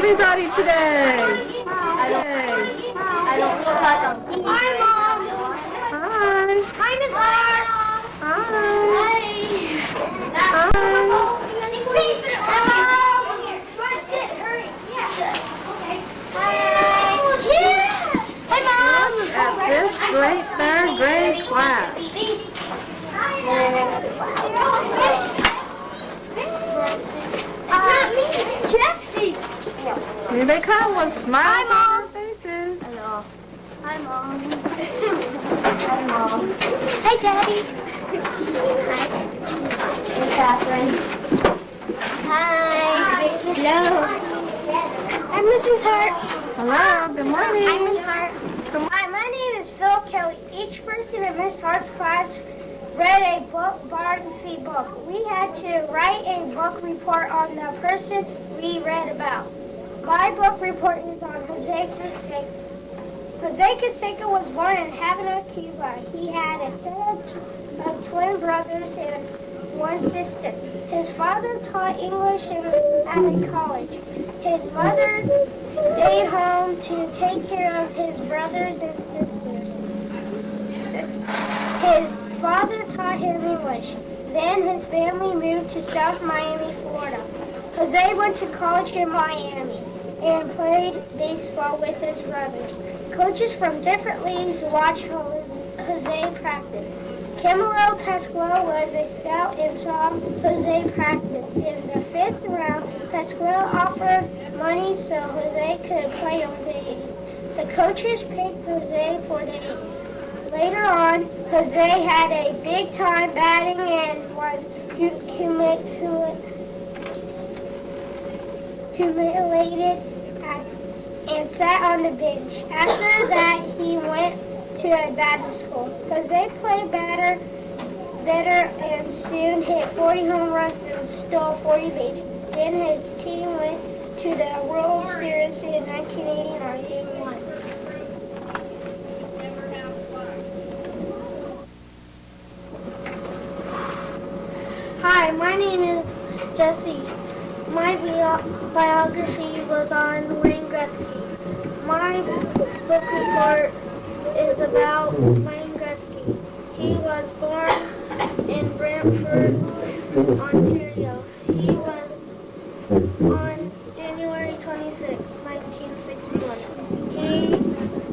everybody today? I don't look like a Hi, Mom. Hi. Hi, Miss Hart. Hi. Hi. Hi. Sit. Hurry. Hi, Mom. At this great third grade class. Jessie. Here they come with smiles Hi, on Mom. their faces. Hello. Hi, Mom. Hi, Mom. Hi, Daddy. Hey, Catherine. Hi. Hello. I'm Mrs. Hart. Hello, good morning. I'm Miss Hart. Hi, my name is Phil Kelly. Each person in Miss Harts class read a biography book. We had to write a book report on the person we read about. My book report is on Jose Canseco. Jose Canseco was born in Havana, Cuba. He had a set of twin brothers and one sister. His father taught English at a college. His mother stayed home to take care of his brothers and sisters. His father taught him English. Then his family moved to South Miami, Florida. Jose went to college in Miami and played baseball with his brothers. Coaches from different leagues watched Jose practice. Camilo Pascual was a scout and saw Jose practice. In the 5th round, Pascual offered money so Jose could play on the 8th. The coaches picked Jose for the 8th. Later on, Jose had a big time batting and was humiliated and sat on the bench. After that, he went to a batting school. Jose played better and soon hit 40 home runs and stole 40 bases. Then his team went to the World Series in 1989 and won. Hi, my name is Jessie. My biography was on Wayne Gretzky. My book report is about Wayne Gretzky. He was born in Brantford, Ontario. He was on January 26, 1961.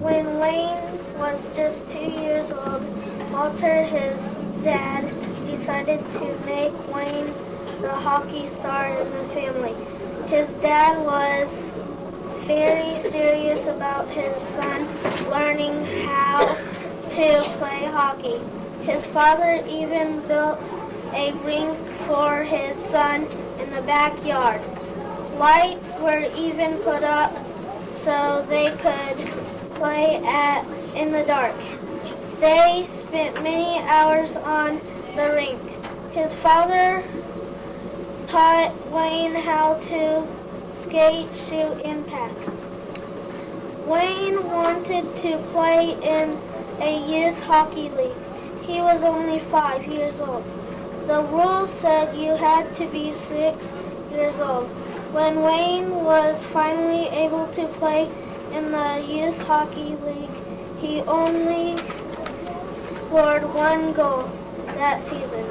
When Wayne was just 2 years old, Walter, his dad, decided to make Wayne the hockey star in the family. His dad was very serious about his son learning how to play hockey. His father even built a rink for his son in the backyard. Lights were even put up so they could play in the dark. They spent many hours on the rink. His father taught Wayne how to skate, shoot, and pass. Wayne wanted to play in a youth hockey league. He was only 5 years old. The rules said you had to be 6 years old. When Wayne was finally able to play in the youth hockey league, he only scored 1 goal that season.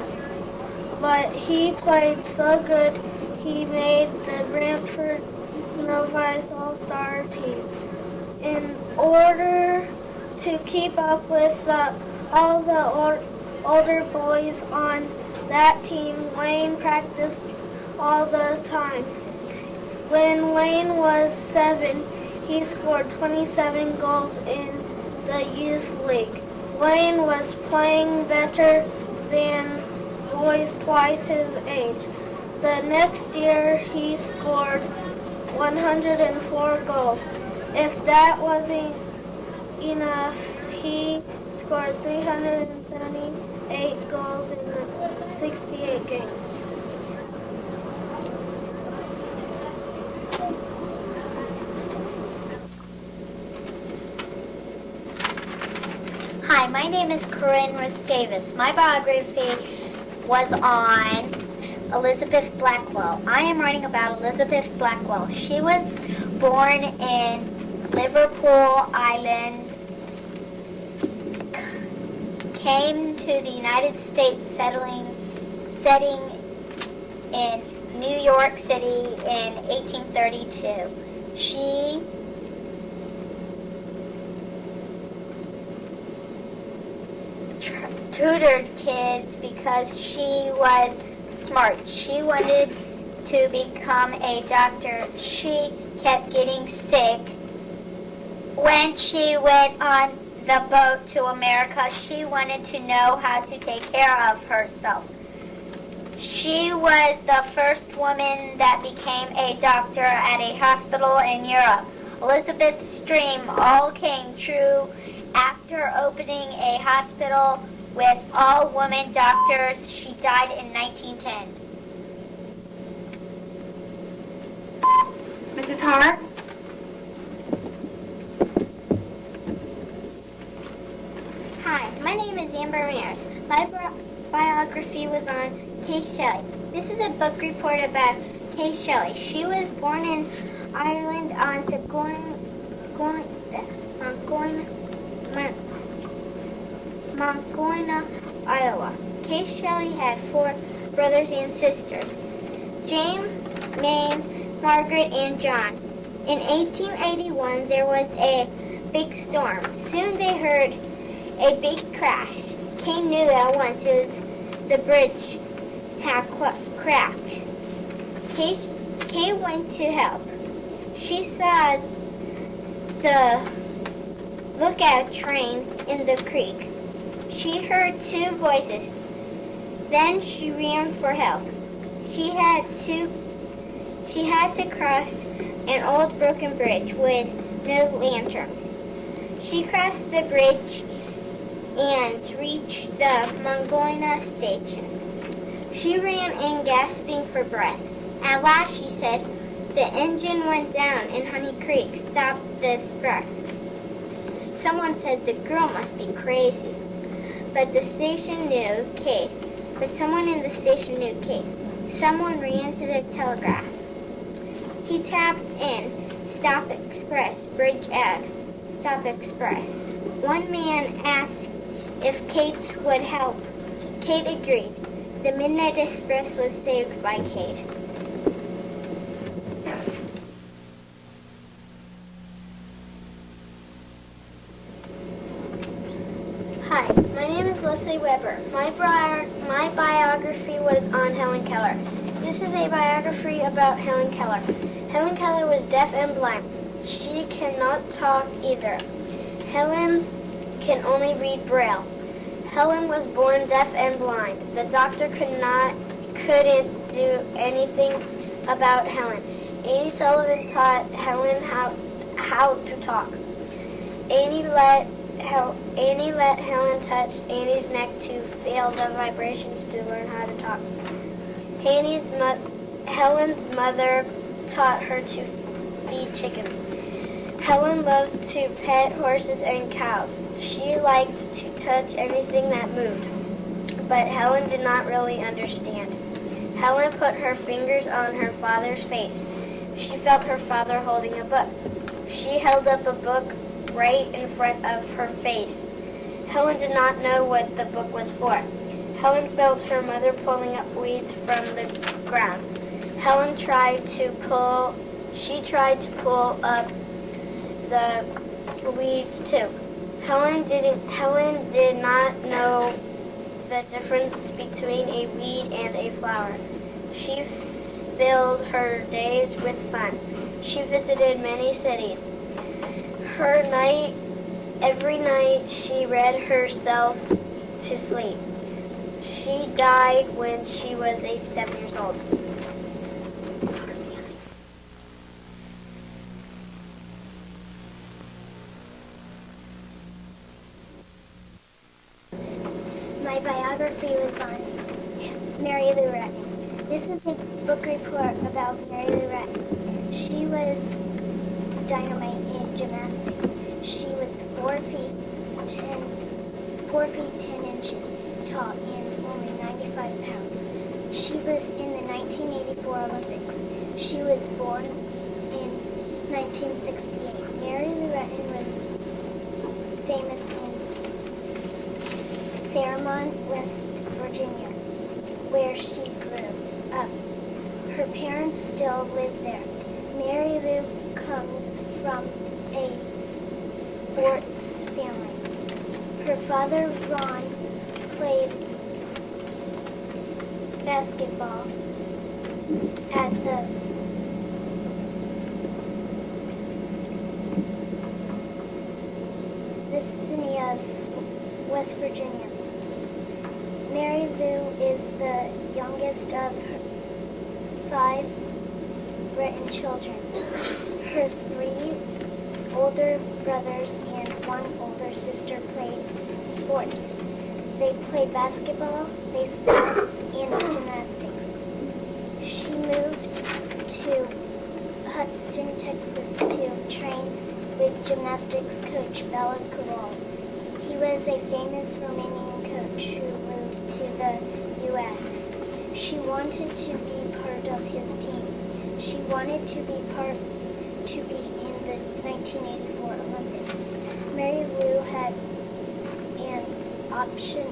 But he played so good, he made the Brantford Novice All-Star team. In order to keep up with all the older boys on that team, Wayne practiced all the time. When Wayne was 7, he scored 27 goals in the youth league. Wayne was playing better than boys twice his age. The next year, he scored 104 goals. If that wasn't enough, he scored 378 goals in the 68 games. Hi, my name is Corinne Ruth Davis. My biography was on Elizabeth Blackwell. I am writing about Elizabeth Blackwell. She was born in Liverpool, Ireland, came to the United States setting in New York City in 1832. She tutored kids because she was smart. She wanted to become a doctor. She kept getting sick. When she went on the boat to America, she wanted to know how to take care of herself. She was the first woman that became a doctor at a hospital in Europe. Elizabeth's dream all came true after opening a hospital with all women doctors. She died in 1910. Mrs. Hart? Hi, my name is Amber Mears. My biography was on Kate Shelley. This is a book report about Kate Shelley. She was born in Ireland on Montgomery, Iowa. Kate Shelley had 4 brothers and sisters, James, Mame, Margaret, and John. In 1881, there was a big storm. Soon they heard a big crash. Kate knew at once it was the bridge had cracked. Kate went to help. She saw the lookout train in the creek. She heard 2 voices. Then she ran for help. She had to cross an old broken bridge with no lantern. She crossed the bridge and reached the Montgomery station. She ran in, gasping for breath. At last, she said, "The engine went down in Honey Creek. Stop the express." Someone said the girl must be crazy. But someone in the station knew Kate. Someone ran to the telegraph. He tapped in, "Stop express, bridge F, stop express." One man asked if Kate would help. Kate agreed. The Midnight Express was saved by Kate. Hi, my name is Leslie Weber. My biography was on Helen Keller. This is a biography about Helen Keller. Helen Keller was deaf and blind. She cannot talk either. Helen can only read Braille. Helen was born deaf and blind. The doctor couldn't do anything about Helen. Annie Sullivan taught Helen how to talk. Annie let Helen touch Annie's neck to feel the vibrations to learn how to talk. Helen's mother taught her to feed chickens. Helen loved to pet horses and cows. She liked to touch anything that moved, but Helen did not really understand. Helen put her fingers on her father's face. She felt her father holding a book. She held up a book right in front of her face. Helen did not know what the book was for. Helen felt her mother pulling up weeds from the ground. Helen tried to pull up the weeds too. Helen did not know the difference between a weed and a flower. She filled her days with fun. She visited many cities. Every night she read herself to sleep. She died when she was 87 years old. My biography was on Mary Lou Retton. This is a book report about Mary Lou Retton. She was dynamite in gymnastics. She was 4 feet 10 inches tall and only 95 pounds. She was in the 1984 Olympics. She was born in 1968. Mary Lou Retton was famous in Fairmont, West Virginia, where she grew up. Her parents still live there. Mary Lou comes from a sports family. Her father, Ron, played basketball at the vicinity of West Virginia. Mary Lou is the youngest of her 5 Breton children. Her 3 older brothers and 1 older sister played sports. They played basketball, baseball, and gymnastics. She moved to Hudson, Texas to train with gymnastics coach Bela Kowal. He was a famous Romanian coach who moved to the U.S. She wanted to be part of his team. She wanted to be in the 1984 Olympics. Mary Lou had an operation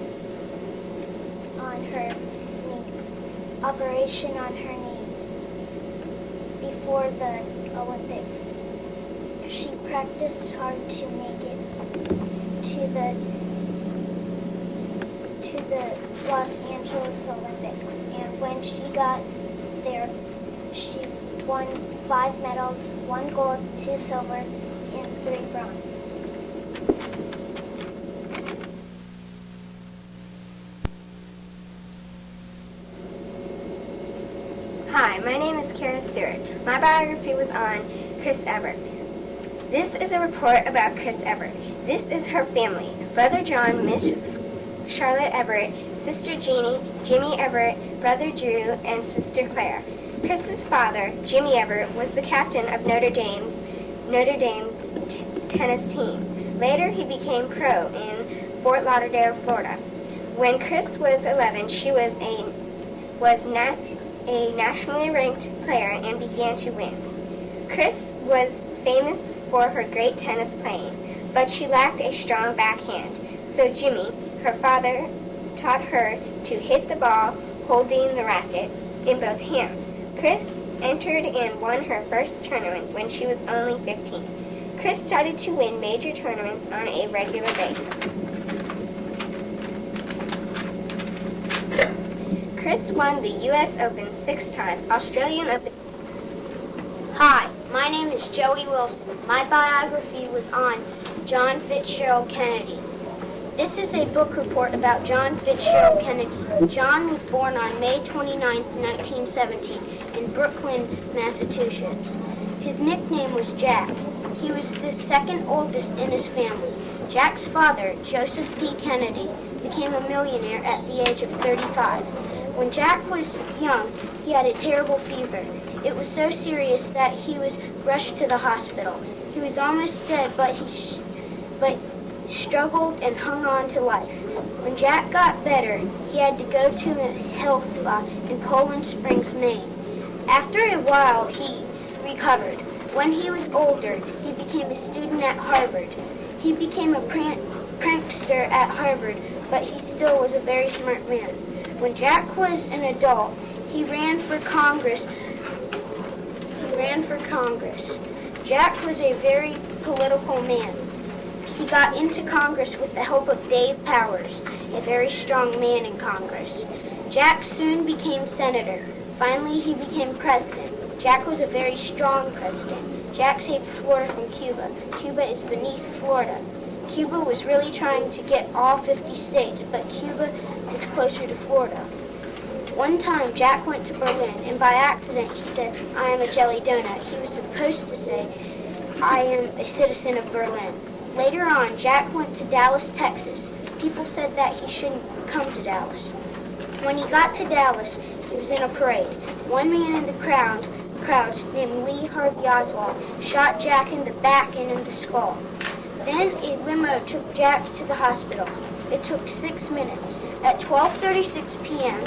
on her knee before the Olympics. She practiced hard to make it to the Los Angeles Olympics, and when she got there, she won 5 medals, 1 gold, 2 silver, and 3 bronze. Hi, my name is Kara Stewart. My biography was on Chris Evert. This is a report about Chris Evert. This is her family. Brother John, Miss Charlotte Everett, Sister Jeannie, Jimmy Everett, Brother Drew, and Sister Claire. Chris's father, Jimmy Everett, was the captain of Notre Dame's tennis team. Later, he became pro in Fort Lauderdale, Florida. When Chris was 11, she was a nationally ranked player and began to win. Chris was famous for her great tennis playing, but she lacked a strong backhand. So Jimmy, her father, taught her to hit the ball holding the racket in both hands. Chris entered and won her first tournament when she was only 15. Chris started to win major tournaments on a regular basis. Chris won the U.S. Open 6 times, Australian Open. Hi, my name is Joey Wilson. My biography was on John Fitzgerald Kennedy. This is a book report about John Fitzgerald Kennedy. John was born on May 29, 1917, in Brooklyn, Massachusetts. His nickname was Jack. He was the second oldest in his family. Jack's father, Joseph P. Kennedy, became a millionaire at the age of 35. When Jack was young, he had a terrible fever. It was so serious that he was rushed to the hospital. He was almost dead, but struggled and hung on to life. When Jack got better, he had to go to a health spa in Poland Springs, Maine. After a while, he recovered. When he was older, he became a student at Harvard. He became a prankster at Harvard, but he still was a very smart man. When Jack was an adult, he ran for Congress. Jack was a very political man. He got into Congress with the help of Dave Powers, a very strong man in Congress. Jack soon became senator. Finally, he became president. Jack was a very strong president. Jack saved Florida from Cuba. Cuba is beneath Florida. Cuba was really trying to get all 50 states, but Cuba was closer to Florida. One time, Jack went to Berlin, and by accident, he said, "I am a jelly donut." He was supposed to say, "I am a citizen of Berlin." Later on, Jack went to Dallas, Texas. People said that he shouldn't come to Dallas. When he got to Dallas, he was in a parade. One man in the crowd named Lee Harvey Oswald shot Jack in the back and in the skull. Then a limo took Jack to the hospital. It took 6 minutes. At 12:36 p.m.,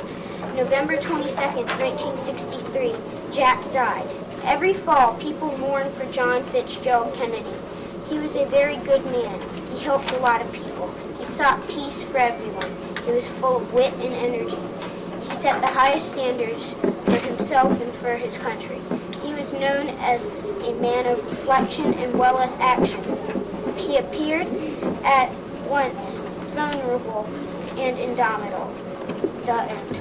November 22nd, 1963, Jack died. Every fall, people mourned for John Fitzgerald Kennedy. He was a very good man. He helped a lot of people. He sought peace for everyone. He was full of wit and energy. He set the highest standards for himself and for his country. He was known as a man of reflection and well as action. He appeared at once vulnerable and indomitable. The end.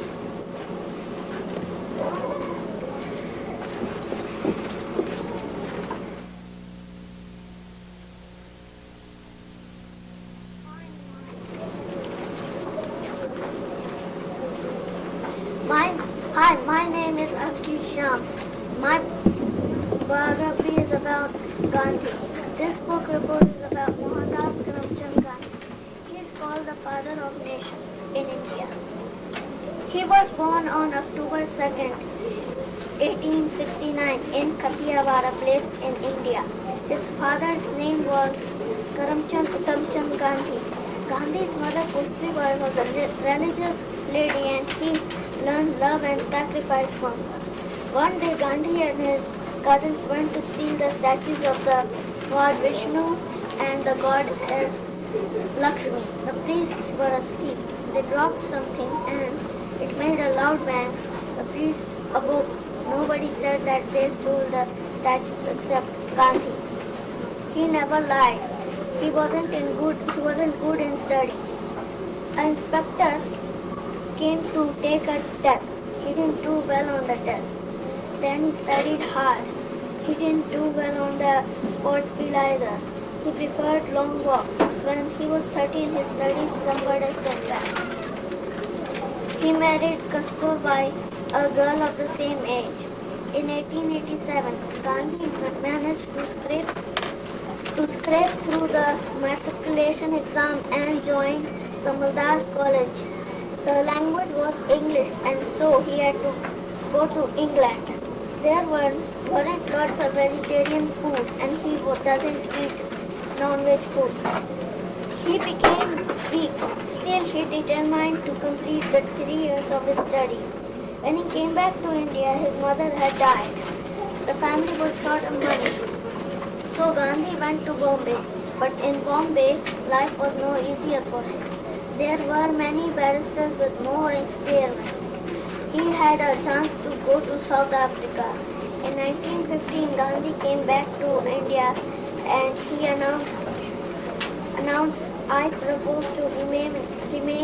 My name is Akshi Sham. My biography is about Gandhi. This book report is about Mohandas Karamchand Gandhi. He is called the father of nation in India. He was born on October 2nd, 1869 in Kathiawara place in India. His father's name was Karamchand Uttamchand Gandhi. Gandhi's mother Pushpibai was a religious lady and he learned love and sacrifice from her. One day Gandhi and his cousins went to steal the statues of the god Vishnu and the goddess Lakshmi. The priests were asleep. They dropped something and it made a loud bang. The priest awoke. Nobody said that they stole the statues except Gandhi. He never lied. He wasn't good in studies. An inspector came to take a test. He didn't do well on the test. Then he studied hard. He didn't do well on the sports field either. He preferred long walks. When he was 13, his studies somewhat a setback. He married Kasturbai, a girl of the same age. In 1887, Gandhi managed to scrape through the matriculation exam and joined Samaldas College. The language was English and so he had to go to England. There weren't lots of vegetarian food and he doesn't eat non-veg food. He became weak. Still he determined to complete the 3 years of his study. When he came back to India, his mother had died. The family was short of money. So Gandhi went to Bombay. But in Bombay, life was no easier for him. There were many barristers with more experience. He had a chance to go to South Africa. In 1915, Gandhi came back to India and he announced, I propose to remain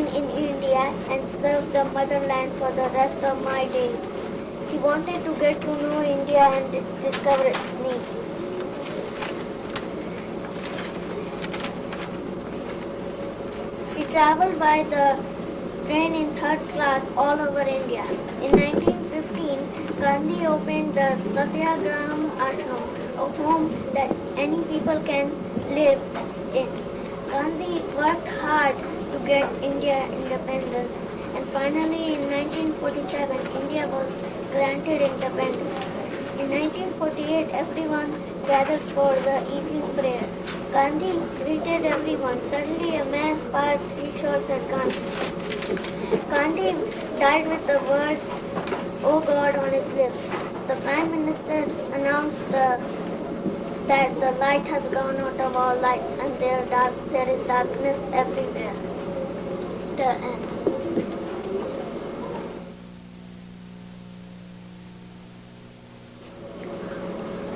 in India and serve the motherland for the rest of my days. He wanted to get to know India and discover its needs. He traveled by the train in third class all over India. In 1915, Gandhi opened the Satyagraham Ashram, a home that any people can live in. Gandhi worked hard to get India independence and finally in 1947, India was granted independence. In 1948, everyone gathered for the evening prayer. Gandhi greeted everyone. Suddenly a man fired 3 shots at Gandhi. Gandhi died with the words, "Oh God," on his lips. The Prime Minister announced that the light has gone out of all lights and there is darkness everywhere. The end.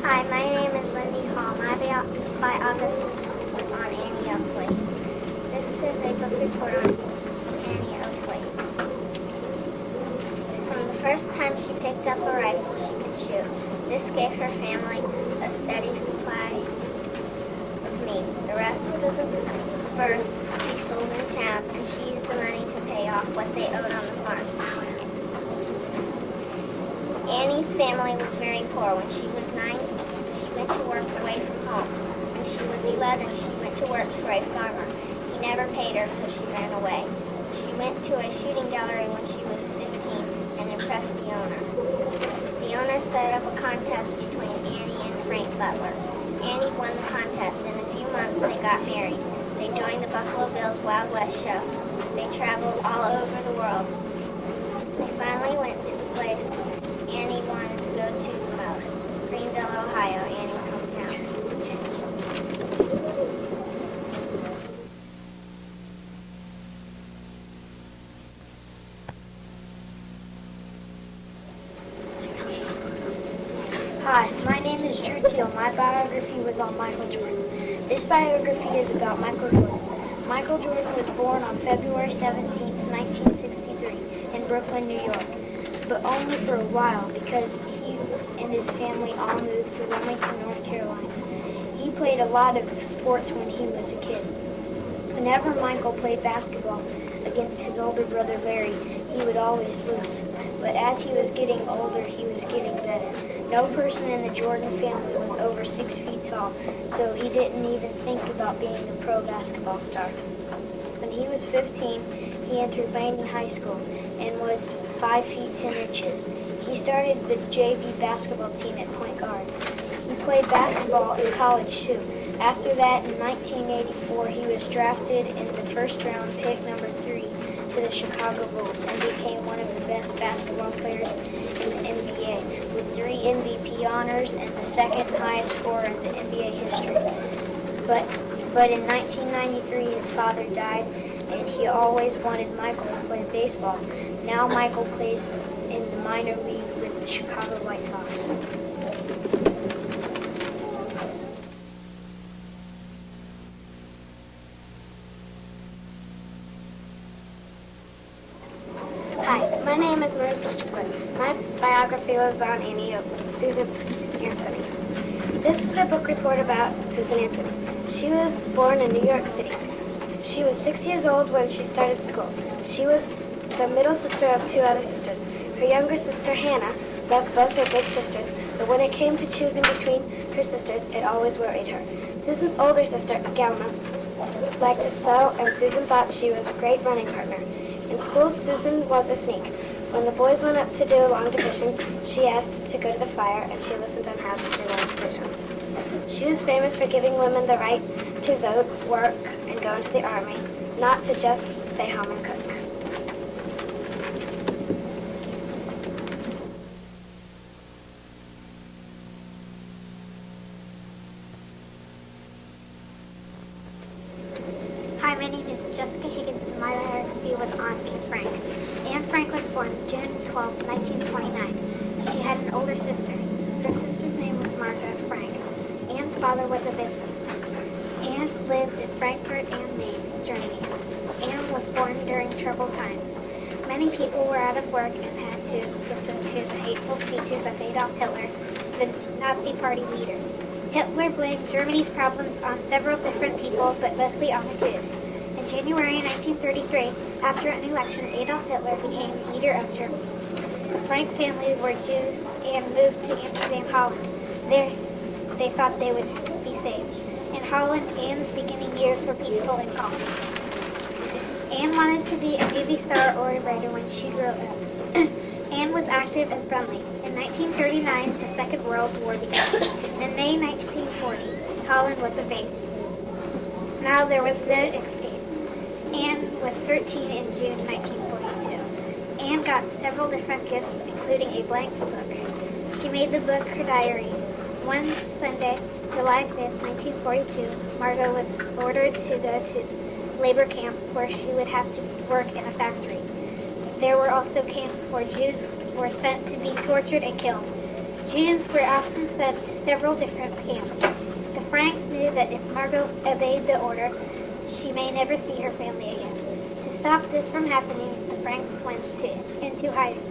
Hi, my name is Lindy Hall. My biography was on Annie Oakley. This is a book report on Annie Oakley. From the first time she picked up a rifle, she could shoot. This gave her family a steady supply of meat. The rest of the furs she sold in town, and she used the money to pay off what they owed on the farm. Annie's family was very poor. When she was 9, she went to work away from home. When she was 11, she went to work for a farmer. He never paid her, so she ran away. She went to a shooting gallery when she was 15 and impressed the owner. The owner set up a contest between Annie and Frank Butler. Annie won the contest. In a few months, they got married. They joined the Buffalo Bills Wild West show. They traveled all over the world. They finally went to the place Annie wanted to go to the most, Green Ohio, Annie's hometown. Hi, my name is Drew Teal. My biography was on Michael Jordan. This biography is about Michael Jordan. Michael Jordan was born on February 17, 1963, in Brooklyn, New York, but only for a while because he and his family all moved to Wilmington, North Carolina. He played a lot of sports when he was a kid. Whenever Michael played basketball against his older brother Larry, he would always lose. But as he was getting older, he was getting better. No person in the Jordan family was over 6 feet tall, so he didn't even think about being a pro basketball star. When he was 15, he entered Landing High School and was 5 feet 10 inches. He started the JV basketball team at point guard. He played basketball in college too. After that, in 1984, he was drafted in the first round, pick number 3, to the Chicago Bulls and became one of the best basketball players in the NBA, with 3 MVP honors and the second highest scorer in the NBA history. But in 1993, his father died, and he always wanted Michael to play baseball. Now Michael plays in the minor league with the Chicago White Sox. Hi, my name is Marissa Strickland. My biography was on Susan Anthony. This is a book report about Susan Anthony. She was born in New York City. She was 6 years old when she started school. She was the middle sister of 2 other sisters. Her younger sister, Hannah, loved both her big sisters, but when it came to choosing between her sisters, it always worried her. Susan's older sister, Galma, liked to sew, and Susan thought she was a great running partner. In school, Susan was a sneak. When the boys went up to do a long division, she asked to go to the fire, and she listened on how to do long division. She was famous for giving women the right to vote, work, and go into the army, not to just stay home and cook. Hi, my name is Jessica Higgins, and my biography was on Anne Frank. Anne Frank was born June 12, 1929. She had an older sister. Her sister's name was Margaret Frank. Anne's father was a businessman. Anne lived in Frankfurt am Main, Germany. Anne was born during troubled times. Many people were out of work and had to listen to the hateful speeches of Adolf Hitler, the Nazi party leader. Hitler blamed Germany's problems on several different people, but mostly on the Jews. In January 1933, after an election, Adolf Hitler became leader of Germany. The Frank family were Jews and moved to Amsterdam, Holland. There, they thought they would be saved. In Holland, Anne's beginning years were peaceful and calm. Anne wanted to be a movie star or a writer when she grew up. Anne was active and friendly. In 1939, the Second World War began. In May 1940, Holland was invaded. Now there was no escape. Anne was 13 in June 1942. Anne got several different gifts, including a blank book. She made the book her diary. One Sunday, July 5th, 1942, Margot was ordered to go to labor camp where she would have to work in a factory. There were also camps where Jews were sent to be tortured and killed. Jews were often sent to several different camps. The Franks knew that if Margot obeyed the order, she may never see her family again. To stop this from happening, the Franks went into hiding.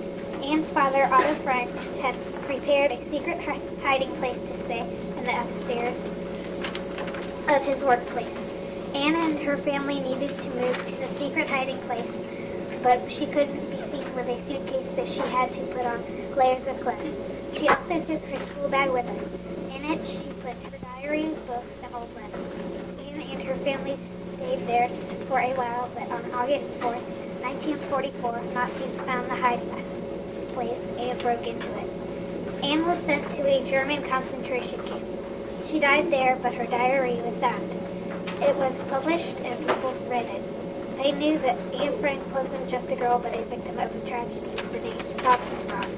Anne's father, Otto Frank, had prepared a secret hiding place to stay in the upstairs of his workplace. Anne and her family needed to move to the secret hiding place, but she couldn't be seen with a suitcase, so she had to put on layers of clothes. She also took her school bag with her. In it, she put her diary, books, and old letters. Anne and her family stayed there for a while, but on August 4th, 1944, Nazis found the hiding place and broke into it. Anne was sent to a German concentration camp. She died there, but her diary was found. It was published and people read it. They knew that Anne Frank wasn't just a girl, but a victim of the tragedies the Nazis brought.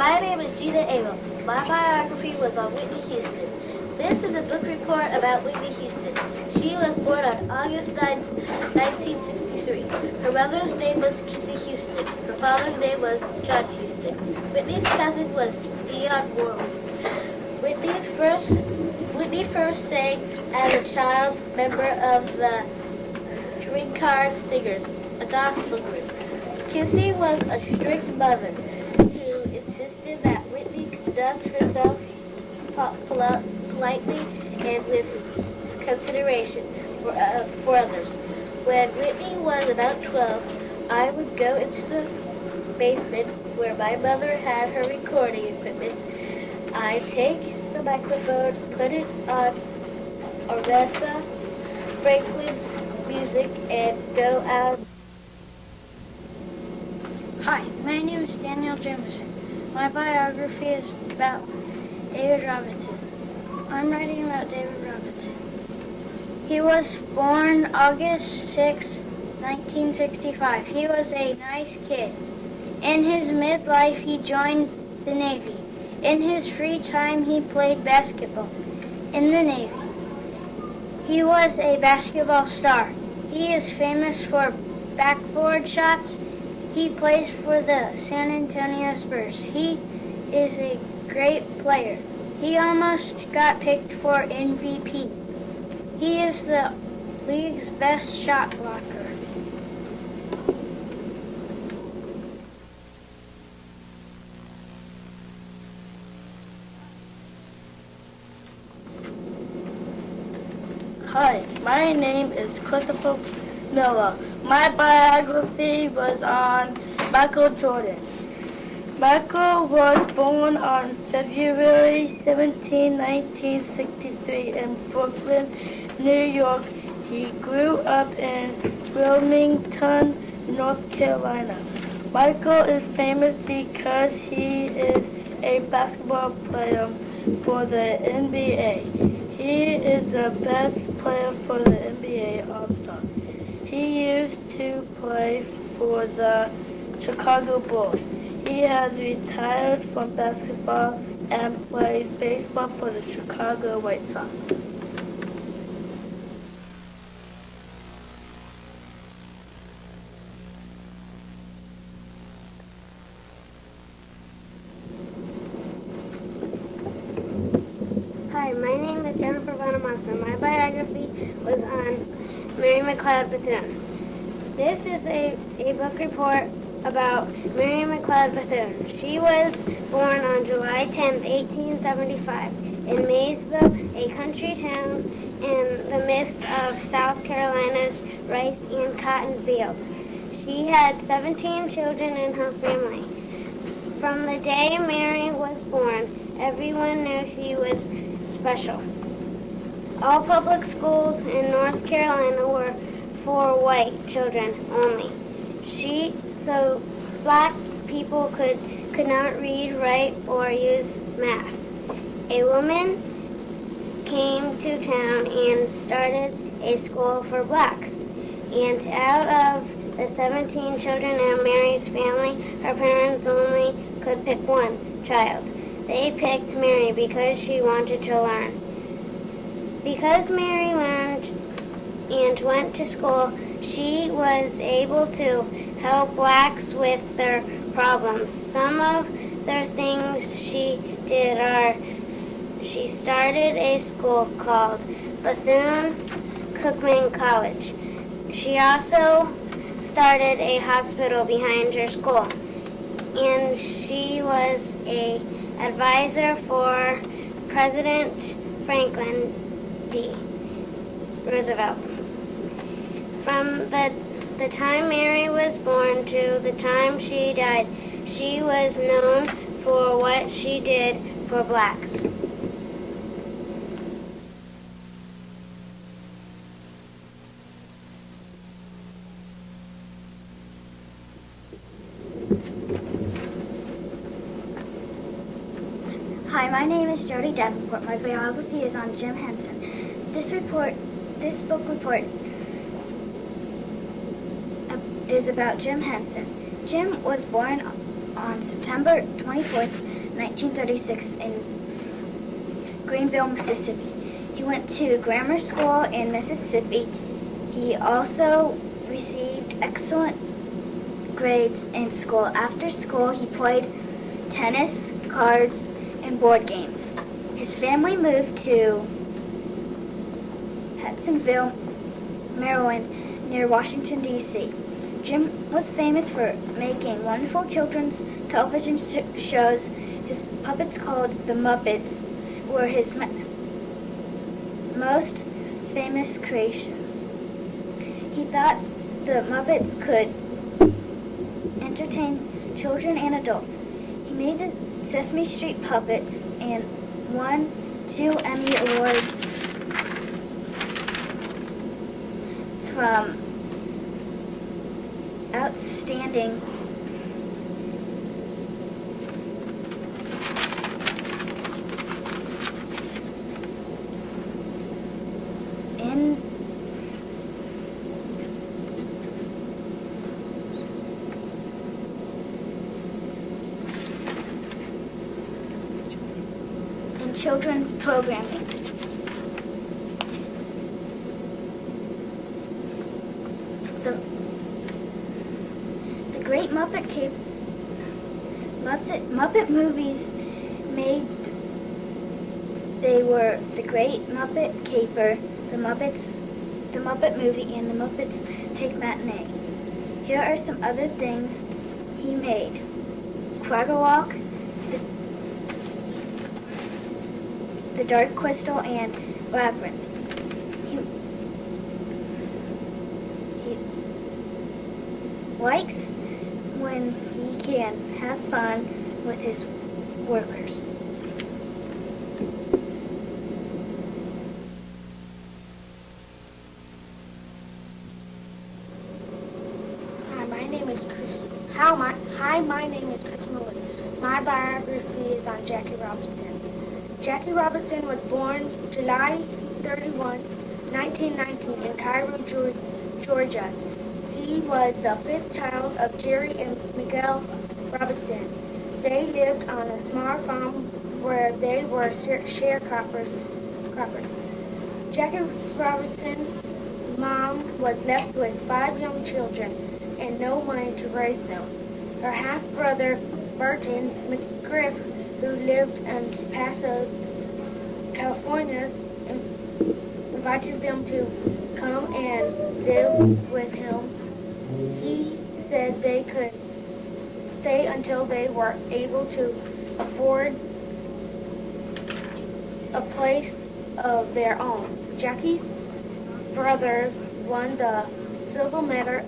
My name is Gina Abel. My biography was on Whitney Houston. This is a book report about Whitney Houston. She was born on August 9th, 1963. Her mother's name was Kissy Houston. Her father's name was John Houston. Whitney's cousin was Dionne Warwick. Whitney first sang as a child member of the String Card Singers, a gospel group. Kissy was a strict mother who insisted that Whitney conduct herself politely and with consideration for others. When Whitney was about 12, I would go into the basement where my mother had her recording equipment. I'd take the microphone, put it on Aretha Franklin's music, and go out. Hi, my name is Daniel Jameson. My biography is about David Robinson. I'm writing about David Robinson. He was born August 6, 1965. He was a nice kid. In his midlife, he joined the Navy. In his free time, he played basketball in the Navy. He was a basketball star. He is famous for backboard shots. He plays for the San Antonio Spurs. He is a great player. He almost got picked for MVP. He is the league's best shot blocker. Hi, my name is Christopher Miller. My biography was on Michael Jordan. Michael was born on February 17, 1963 in Brooklyn, New York. He grew up in Wilmington, North Carolina. Michael is famous because he is a basketball player for the NBA. He is the best player for the NBA All-Star. He used to play for the Chicago Bulls. He has retired from basketball and plays baseball for the Chicago White Sox. Hi, my name is Jennifer Bonamassa. My biography was on Mary McLeod Bethune. This is a book report about Mary McLeod Bethune. She was born on July 10, 1875, in Maysville, a country town in the midst of South Carolina's rice and cotton fields. She had 17 children in her family. From the day Mary was born, everyone knew she was special. All public schools in North Carolina were for white children only. So black people could not read, write, or use math. A woman came to town and started a school for blacks. And out of the 17 children in Mary's family, her parents only could pick one child. They picked Mary because she wanted to learn. Because Mary learned and went to school, she was able to help blacks with their problems. Some of the things she did are she started a school called Bethune-Cookman College. She also started a hospital behind her school, and she was an advisor for President Franklin D. Roosevelt. From the time Mary was born to the time she died, she was known for what she did for blacks. Hi, my name is Jody Davenport. My biography is on Jim Henson. This book report is about Jim Henson. Jim was born on September 24th, 1936 in Greenville, Mississippi. He went to grammar school in Mississippi. He also received excellent grades in school. After school, he played tennis, cards, and board games. His family moved to Hudsonville, Maryland, near Washington, D.C. Jim was famous for making wonderful children's television shows. His puppets, called the Muppets, were his most famous creation. He thought the Muppets could entertain children and adults. He made the Sesame Street puppets and won 2 Emmy Awards from Outstanding in children's programming. The Great Muppet Muppet movies made. They were The Great Muppet Caper, The Muppet Movie, and The Muppets Take Matinee. Here are some other things he made: Quagga The Dark Crystal, and Labyrinth. He likes when he can have fun with his workers. My name is Chris Miller. My biography is on Jackie Robinson. Jackie Robinson was born July 31, 1919 in Cairo, Georgia. He was the 5th child of Jerry and Miguel Robinson. They lived on a small farm where they were sharecroppers. Jackie Robinson's mom was left with 5 young children and no money to raise them. Her half-brother, Burton McGriff, who lived in Paso, California, invited them to come and live with him. He said they could stay until they were able to afford a place of their own. Jackie's brother won the silver medal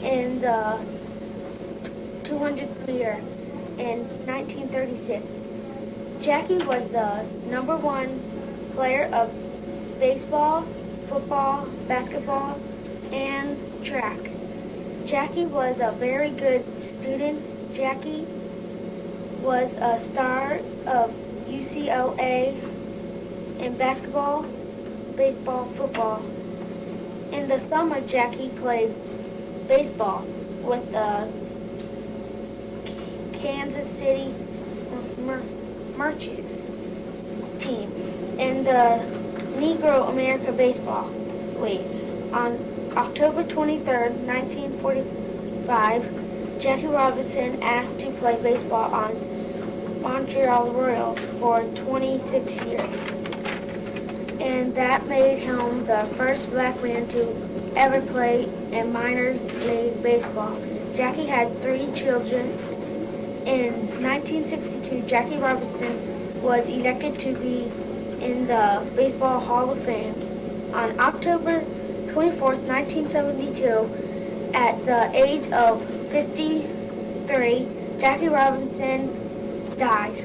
in the 200 meter in 1936. Jackie was the #1 player of baseball, football, basketball, and track. Jackie was a very good student. Jackie was a star of UCLA in basketball, baseball, football. In the summer, Jackie played baseball with the Kansas City Merchants team in the Negro America Baseball League. On October 23, 1945, Jackie Robinson asked to play baseball on Montreal Royals for 26 years. And that made him the first black man to ever play in minor league baseball. Jackie had 3 children. In 1962, Jackie Robinson was elected to be in the Baseball Hall of Fame. On October 24, 1972, at the age of 53, Jackie Robinson died.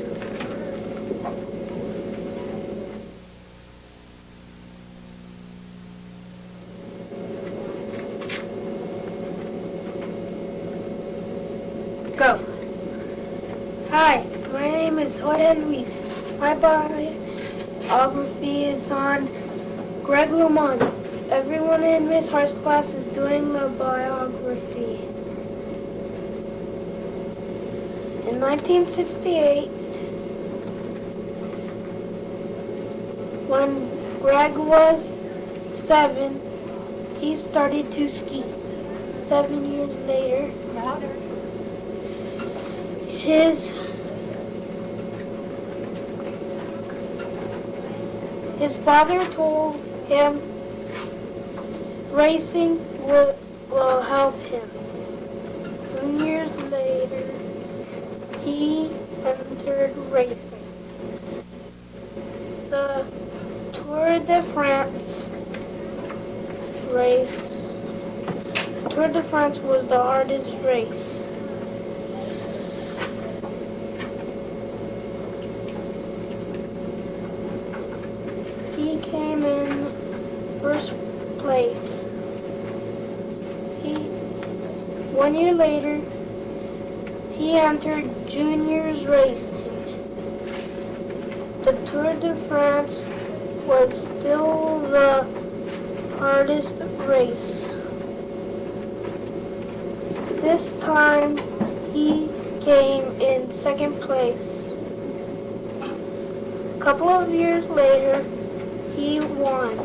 Go. Hi, my name is Jorge Luis. My biography is on Greg Lamont. Everyone in Miss Harts class is doing the biography. In 1968, when Greg was 7, he started to ski. 7 years later, his father told him racing will help him. 2 years later, he entered racing. The Tour de France race. Tour de France was the hardest race. He came in first place. 1 year later, he entered juniors racing. The Tour de France was still the hardest race. This time, he came in second place. A couple of years later, he won.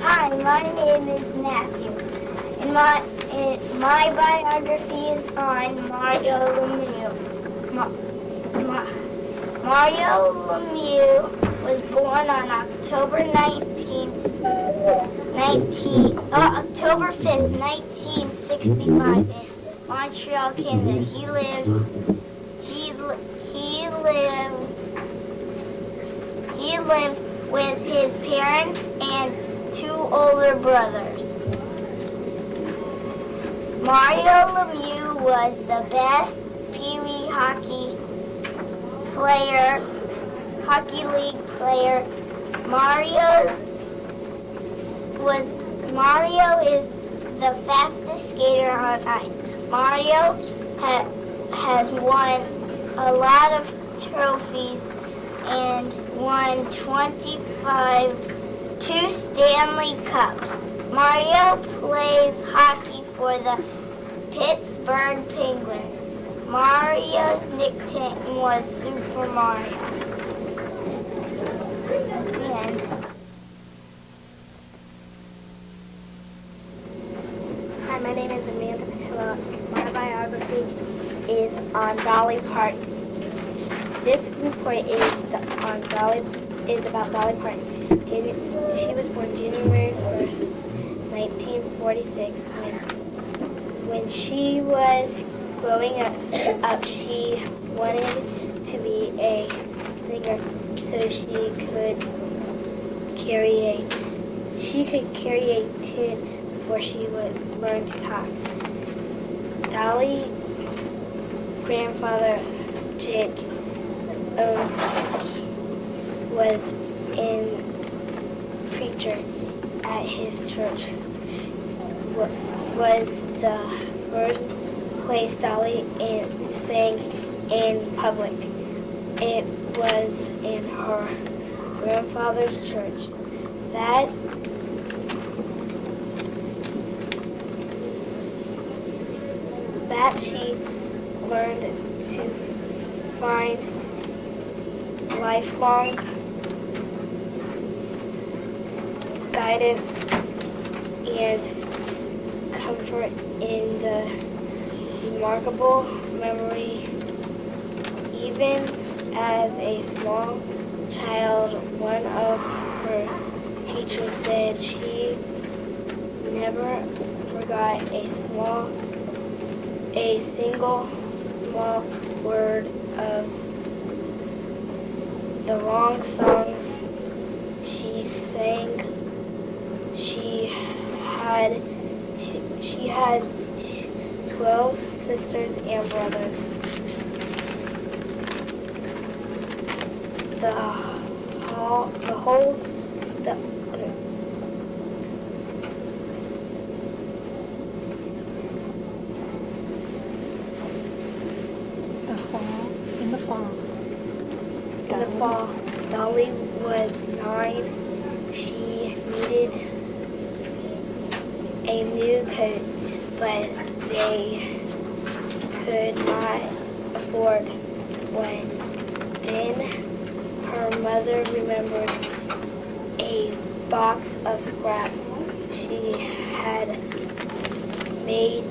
Hi, my name is Matthew, and my biography is on Mario Lemieux. Mario Lemieux was born on October 5th, 1965 in Montreal, Canada. He lived with his parents and 2 older brothers. Mario Lemieux was the best Pee Wee hockey league player. Mario is the fastest skater on ice. Mario has won a lot of trophies and won 2 Stanley Cups. Mario plays hockey for the Pittsburgh Penguins. Mario's nickname was Super Mario. That's the end. Hi, my name is Amanda Patillo. My biography is on Dolly Parton. This report is about Dolly Parton. She was born January 1st, 1946. When she was growing up, she wanted to be a singer so she could carry a tune before she would learn to talk. Dolly's grandfather, Jake, was in preacher at his church. Was the first place Dolly sang in public. It was in her grandfather's church. That she learned to find lifelong guidance and comfort in the remarkable memory. Even as a small child, one of her teachers said she never forgot a single small word of the long songs she sang. She had 12 sisters and brothers. In the fall, Dolly was 9 she needed a new coat, but they could not afford one. Then her mother remembered a box of scraps she had made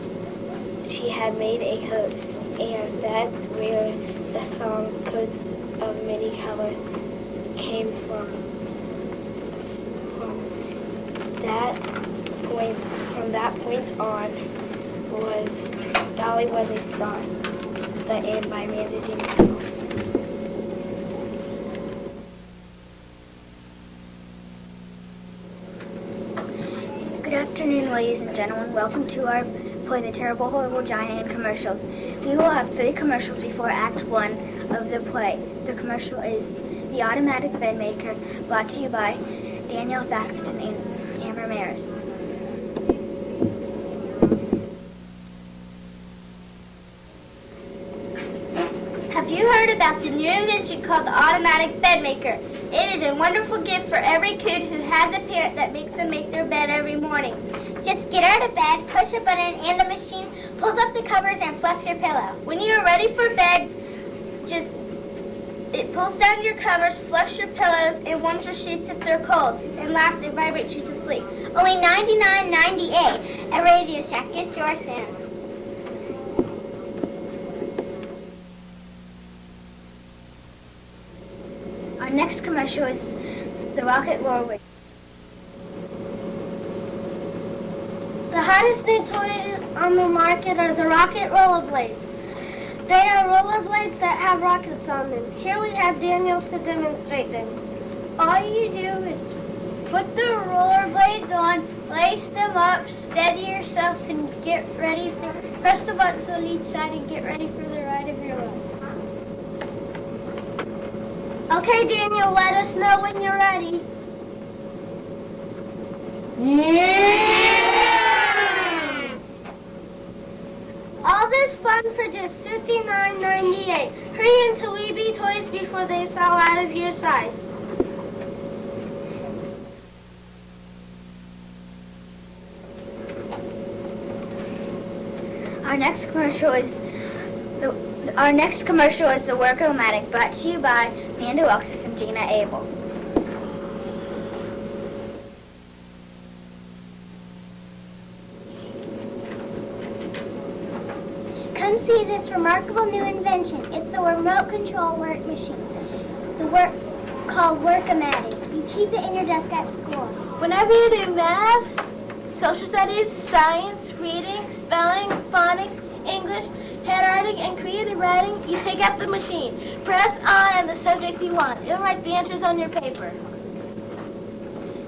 a coat, and that's where the song Coats of Many Colors came from. From that point on, Dolly was a star. The end by Amanda James. Good afternoon, ladies and gentlemen. Welcome to our play, The Terrible, Horrible Giant, and commercials. We will have 3 commercials before Act 1 of the play. The commercial is The Automatic Bed Maker, brought to you by Daniel Thaxton and Amber Maris. Have you heard about the new invention called the automatic bed maker? It is a wonderful gift for every kid who has a parent that makes them make their bed every morning. Just get out of bed, push a button, and the machine pulls up the covers and fluffs your pillow. When you are ready for bed, it pulls down your covers, fluffs your pillows, and warms your sheets if they're cold. And last, it vibrates you to sleep. Only $99.98 at Radio Shack. Get yours soon. Our next commercial is the Rocket Roller. The hottest new toy on the market are the Rocket Rollerblades. They are rollerblades that have rockets on them. Here we have Daniel to demonstrate them. All you do is put the rollerblades on, lace them up, steady yourself, and get ready press the buttons on each side and get ready for the ride of your life. Okay, Daniel, let us know when you're ready. All this fun for just $59.98. Hurry into Weeby Toys before they sell out of your size. Our next commercial is the Work-O-Matic, brought to you by Amanda Alexis and Gina Abel. Come see this remarkable new invention. It's the remote control work machine. Called Work-O-Matic. You keep it in your desk at school. Whenever you do math, social studies, science, reading, spelling, phonics, English, handwriting, and creative writing, you take up the machine. Press on and the subject you want. It'll write the answers on your paper.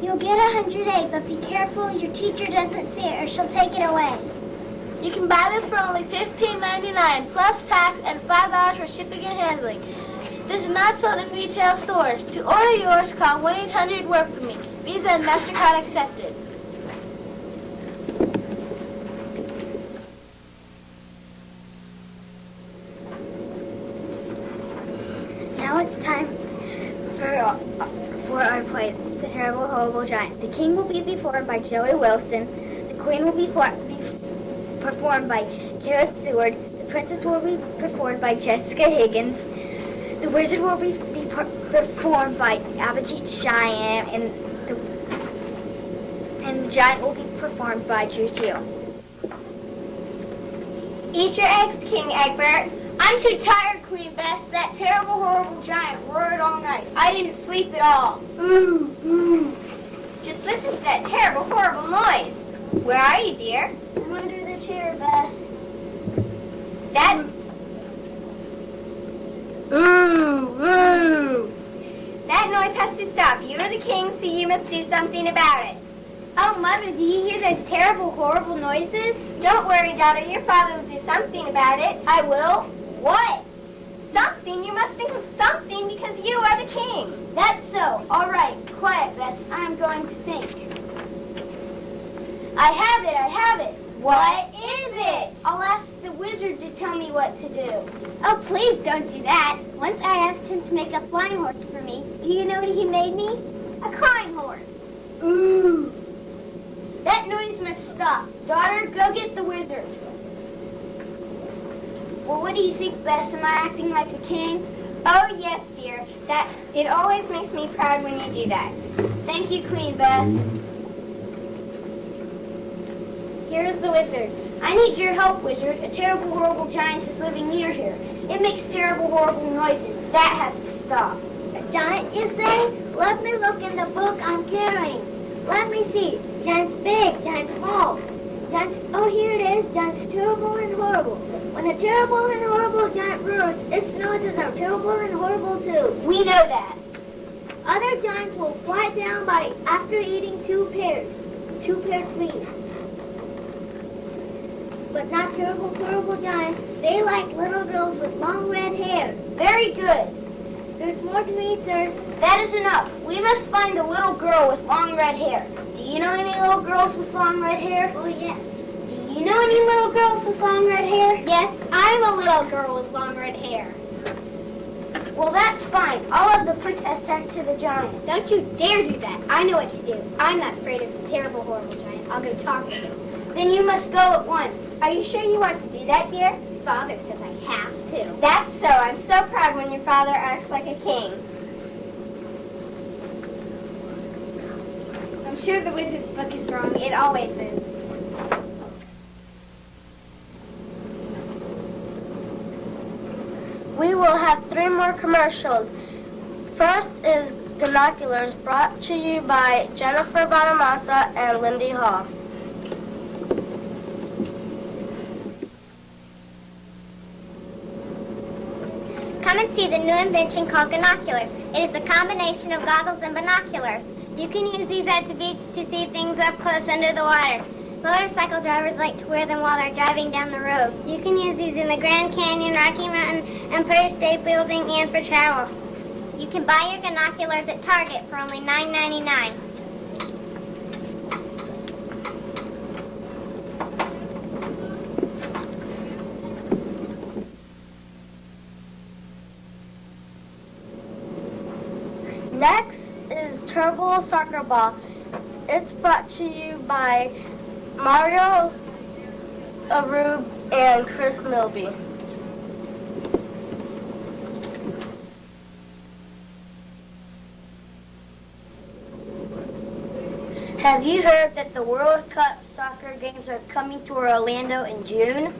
You'll get 108, but be careful your teacher doesn't see it or she'll take it away. You can buy this for only $15.99 plus tax and $5 for shipping and handling. This is not sold in retail stores. To order yours, call 1-800-WORK-FOR-ME. Visa and MasterCard accepted. Now it's time for our play, The Terrible, Horrible Giant. The king will be performed by Joey Wilson. The queen will be performed by Kara Seward. The princess will be performed by Jessica Higgins. The wizard will be performed by Abhijit Cheyenne. And the giant will be performed by Drew Teal. Eat your eggs, King Egbert. I'm too tired, Queen Bess. That terrible, horrible giant roared all night. I didn't sleep at all. Ooh, ooh. Just listen to that terrible, horrible noise. Where are you, dear? I'm under the chair, Bess. That... Ooh, ooh. That noise has to stop. You are the king, so you must do something about it. Oh, Mother, do you hear those terrible, horrible noises? Don't worry, daughter. Your father will do something about it. I will. What? Something? You must think of something because you are the king. That's so. All right. Quiet, Bess. I'm going to think. I have it. What is it? I'll ask the wizard to tell me what to do. Oh, please don't do that. Once I asked him to make a flying horse for me. Do you know what he made me? A crying horse. Ooh. That noise must stop. Daughter, go get the wizard. Well, what do you think, Bess? Am I acting like a king? Oh, yes, dear. It always makes me proud when you do that. Thank you, Queen Bess. Here's the wizard. I need your help, wizard. A terrible, horrible giant is living near here. It makes terrible, horrible noises. That has to stop. A giant, you say? Let me look in the book I'm carrying. Let me see. Giant's big, giant's small. Giant's, oh, here it is. Giant's terrible and horrible. When a terrible and horrible giant roars, its noises are terrible and horrible too. We know that. Other giants will fly down by after eating two paired fleas. But not terrible, horrible giants. They like little girls with long red hair. Very good. There's more to eat, sir. That is enough. We must find a little girl with long red hair. Do you know any little girls with long red hair? Oh, yes. Do you know any little girls with long red hair? Yes, I'm a little girl with long red hair. Well, that's fine. I'll have the princess sent to the giant. Don't you dare do that. I know what to do. I'm not afraid of the terrible, horrible giant. I'll go talk to him. Then you must go at once. Are you sure you want to do that, dear? Father says I have to. That's so. I'm so proud when your father acts like a king. I'm sure the wizard's book is wrong. It always is. We will have 3 more commercials. First is Binoculars, brought to you by Jennifer Bonamassa and Lindy Hall. Come and see the new invention called Binoculars. It is a combination of goggles and binoculars. You can use these at the beach to see things up close under the water. Motorcycle drivers like to wear them while they're driving down the road. You can use these in the Grand Canyon, Rocky Mountain, Empire State Building, and for travel. You can buy your binoculars at Target for only $9.99. Next is Turbo Soccer Ball. It's brought to you by Mario Arube and Chris Milby. Have you heard that the World Cup soccer games are coming to Orlando in June?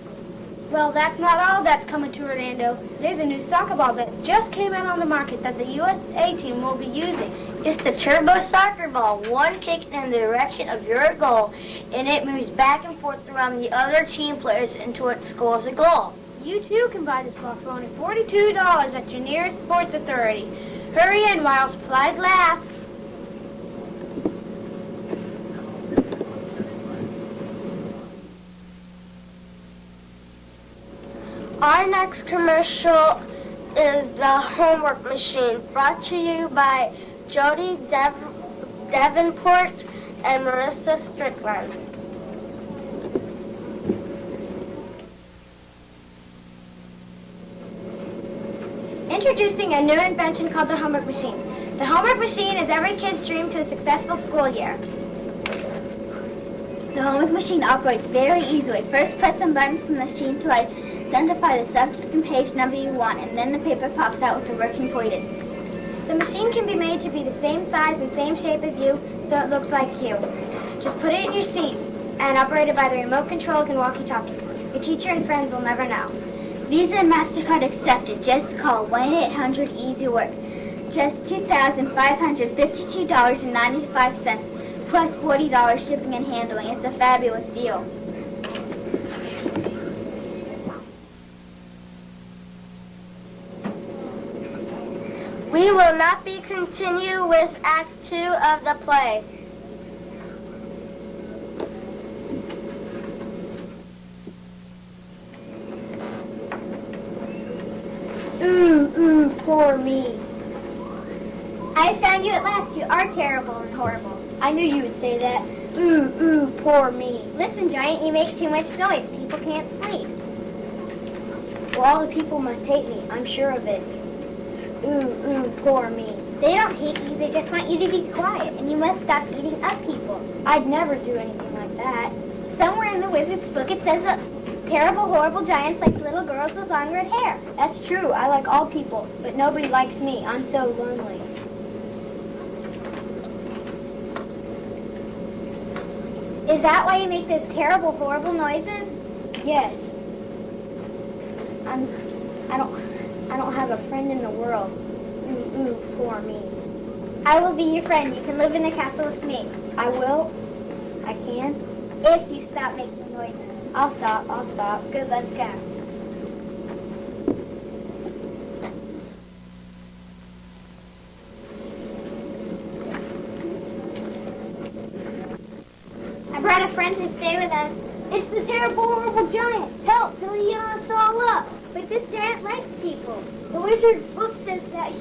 Well, that's not all that's coming to Orlando. There's a new soccer ball that just came out on the market that the USA team will be using. It's the Turbo Soccer Ball, one kick in the direction of your goal, and it moves back and forth around the other team players until it scores a goal. You too can buy this ball for only $42 at your nearest sports authority. Hurry in while supplies last. Our next commercial is the Homework Machine, brought to you by Jody Davenport and Marissa Strickland. Introducing a new invention called the Homework Machine. The Homework Machine is every kid's dream to a successful school year. The Homework Machine operates very easily. First, press some buttons from the machine to identify the subject and page number you want, and then the paper pops out with the work completed. The machine can be made to be the same size and same shape as you, so it looks like you. Just put it in your seat and operate it by the remote controls and walkie-talkies. Your teacher and friends will never know. Visa and MasterCard accepted. Just call 1-800-EASY-WORK. Just $2,552.95 plus $40 shipping and handling. It's a fabulous deal. We will not be continue with Act 2 of the play. Ooh, poor me. I found you at last. You are terrible and horrible. I knew you would say that. Ooh, poor me. Listen, Giant, you make too much noise. People can't sleep. Well, all the people must hate me. I'm sure of it. Ooh, poor me. They don't hate you, they just want you to be quiet, and you must stop eating up people. I'd never do anything like that. Somewhere in the wizard's book it says that terrible, horrible giants like little girls with long red hair. That's true. I like all people, but nobody likes me. I'm so lonely. Is that why you make those terrible, horrible noises? Yes. I don't have a friend in the world. Ooh, poor me. I will be your friend. You can live in the castle with me. I will. I can. If you stop making noises. I'll stop. Good, let's go. I brought a friend to stay with us. It's the terrible, horrible giant. Help, he'll eat us all up. But this giant likes people. The wizard's book says that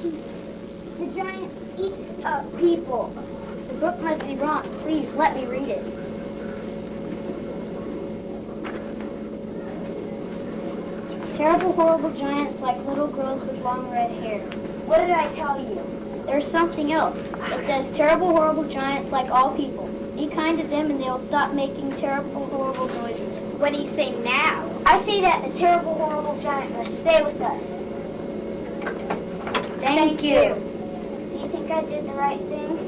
the giant eats up people. The book must be wrong. Please, let me read it. Terrible, horrible giants like little girls with long red hair. What did I tell you? There's something else. It says terrible, horrible giants like all people. Be kind to them and they'll stop making terrible, horrible noises. What do you say now? I say that the terrible, horrible giant must stay with us. Thank you. Do you think I did the right thing?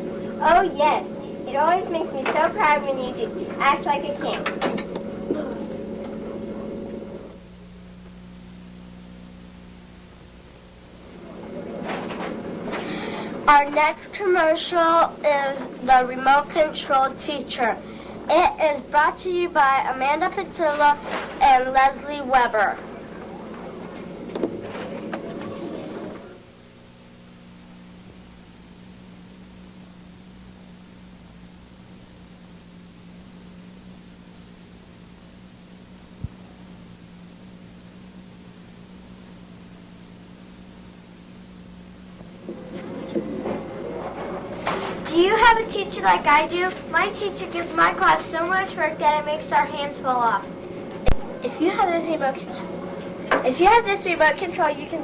Oh, yes. It always makes me so proud when you do act like a king. Our next commercial is the Remote Control Teacher. It is brought to you by Amanda Patilla and Leslie Weber. Do you have a teacher like I do? My teacher gives my class so much work that it makes our hands fall off. If you have this remote control, you can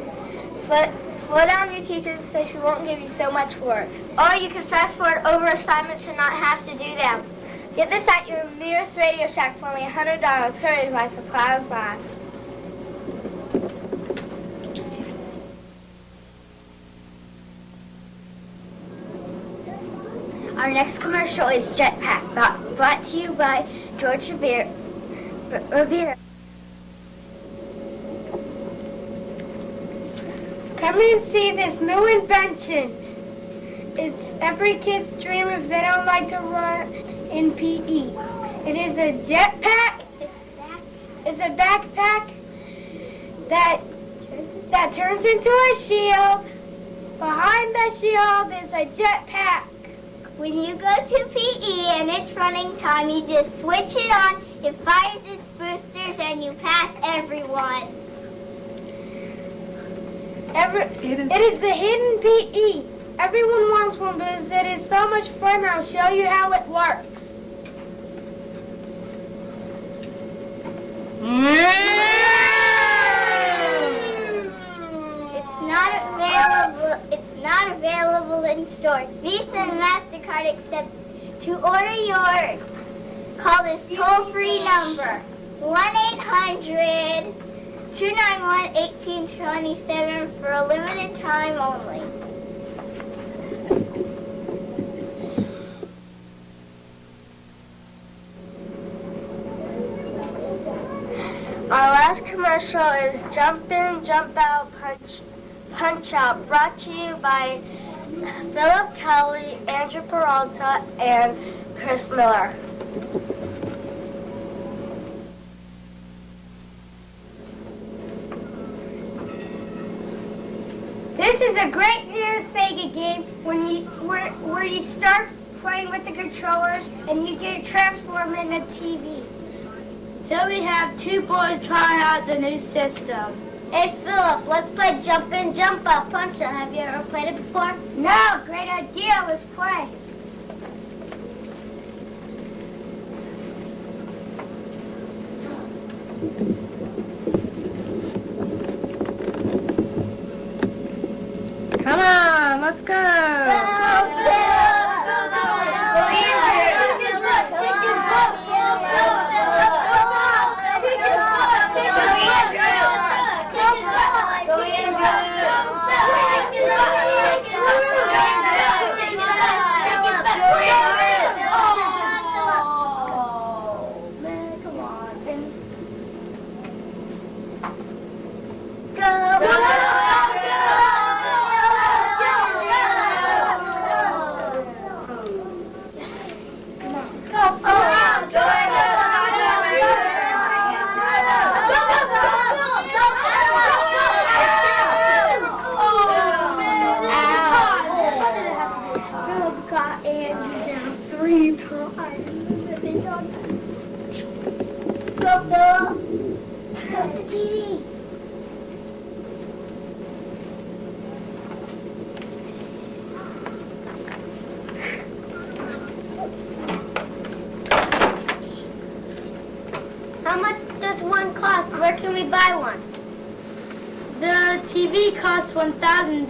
slow down your teacher so she won't give you so much work. Or you can fast forward over assignments and not have to do them. Get this at your nearest Radio Shack for only $100. Hurry while supplies last. Our next commercial is Jetpack, brought to you by George Rivera. Come and see this new invention. It's every kid's dream if they don't like to run in PE. It is a jetpack. It's a backpack that turns into a shield. Behind the shield is a jetpack. When you go to PE and it's running time, you just switch it on, it fires its boosters, and you pass everyone. It is the hidden PE. Everyone wants one because it is so much fun. I'll show you how it works. It's not available in stores. Visa and MasterCard accept. To order yours, call this toll-free number, 1-800-291-1827 for a limited time only. Our last commercial is Jump In, Jump Out, Punch Out, brought to you by Philip Kelly, Andrew Peralta, and Chris Miller. This is a great new Sega game where you start playing with the controllers and you get transformed in a TV. Here we have two boys trying out the new system. Hey Philip, let's play Jump In, Jump Out, Punch Out. Have you ever played it before? No, great idea. Let's play. Come on, let's Let's go. How much does one cost? Where can we buy one? The TV costs $1,000,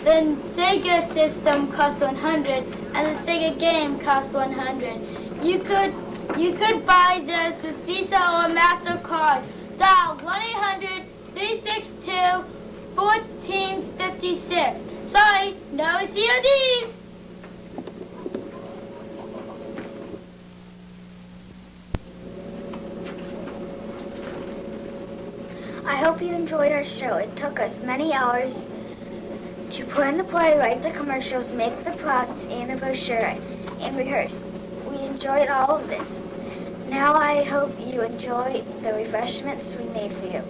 the Sega system costs $100, and the Sega game costs $100. You could buy this with Visa or MasterCard. Dial 1-800-362-1456. Sorry, no CODs. I hope you enjoyed our show. It took us many hours to plan the play, write the commercials, make the props and the brochure, and rehearse. We enjoyed all of this. Now I hope you enjoy the refreshments we made for you.